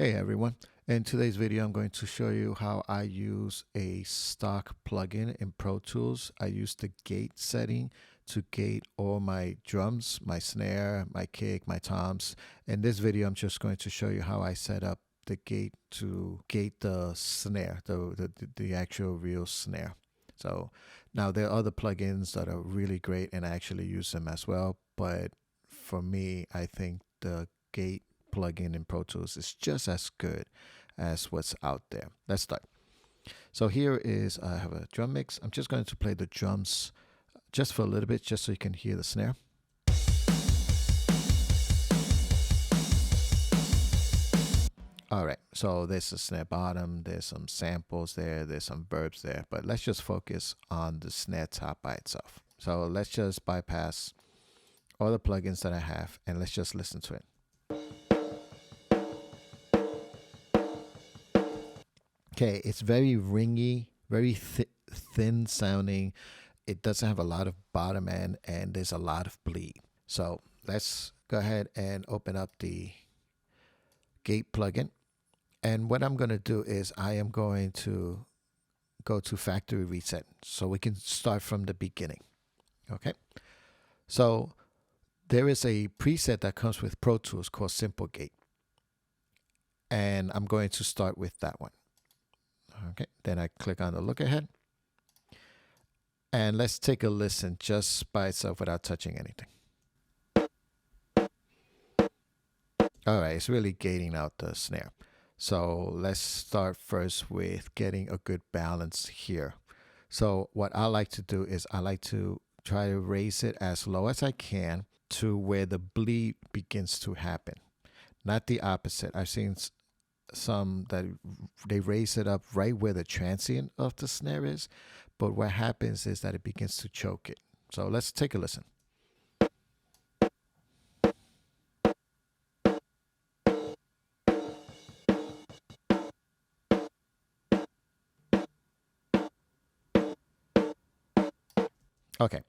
Hey everyone, in today's video I'm going to show you how I use a stock plugin in Pro Tools. I use the gate setting to gate all my drums, my snare, my kick, my toms. In this video I'm just going to show you how I set up the gate to gate the snare, the actual real snare. So now there are other plugins that are really great and I actually use them as well, but for me I think the gate plugin in Pro Tools is just as good as what's out there. Let's start. So here is, I have a drum mix. I'm just going to play the drums just for a little bit, just so you can hear the snare. All right, so there's a snare bottom, there's some samples there, there's some verbs there, but let's just focus on the snare top by itself. So let's just bypass all the plugins that I have and let's just listen to it. Okay, it's very ringy, very thin sounding. It doesn't have a lot of bottom end and there's a lot of bleed. So let's go ahead and open up the gate plugin. And what I'm going to do is I am going to go to factory reset so we can start from the beginning. Okay, so there is a preset that comes with Pro Tools called Simple Gate. And I'm going to start with that one. Okay, then I click on the look ahead. And let's take a listen just by itself without touching anything. All right, it's really gating out the snare. So let's start first with getting a good balance here. So what I like to do is I like to try to raise it as low as I can to where the bleed begins to happen. Not the opposite. I've seen some that they raise it up right where the transient of the snare is, but what happens is that it begins to choke it. So let's take a listen. Okay,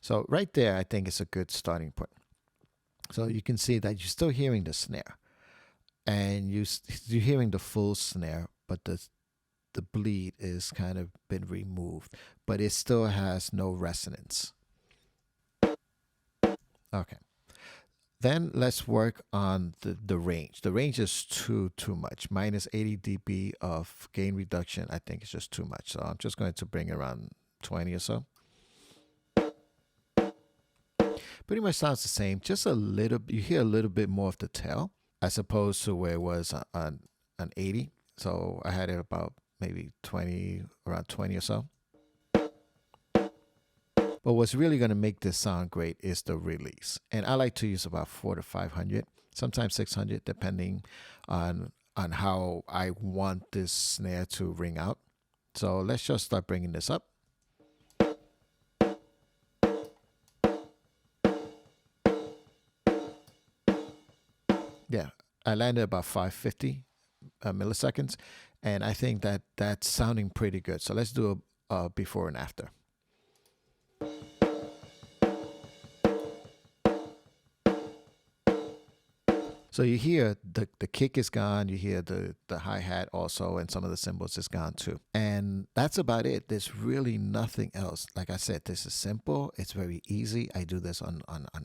so right there I think it's a good starting point. So you can see that you're still hearing the snare and you're hearing the full snare, but the bleed is kind of been removed, but it still has no resonance. Okay, then let's work on the range. The range is too much. Minus 80 dB of gain reduction I think is just too much, so I'm just going to bring around 20 or so. Pretty much sounds the same, just a little, you hear a little bit more of the tail as opposed to where it was on 80. So I had it about maybe 20, around 20 or so. But what's really going to make this sound great is the release. And I like to use about 400 to 500, sometimes 600, depending on how I want this snare to ring out. So let's just start bringing this up. Yeah, I landed about 550 milliseconds, and I think that that's sounding pretty good. So let's do a before and after. So you hear the kick is gone, you hear the hi-hat also, and some of the cymbals is gone too. And that's about it. There's really nothing else. Like I said, this is simple. It's very easy. I do this on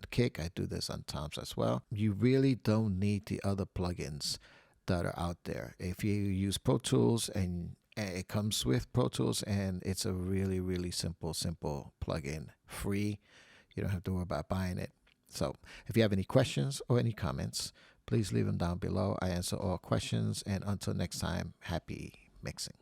kick. I do this on toms as well. You really don't need the other plugins that are out there. If you use Pro Tools and it comes with Pro Tools and it's a really simple plugin, free. You don't have to worry about buying it. So if you have any questions or any comments, please leave them down below. I answer all questions, and until next time, happy mixing.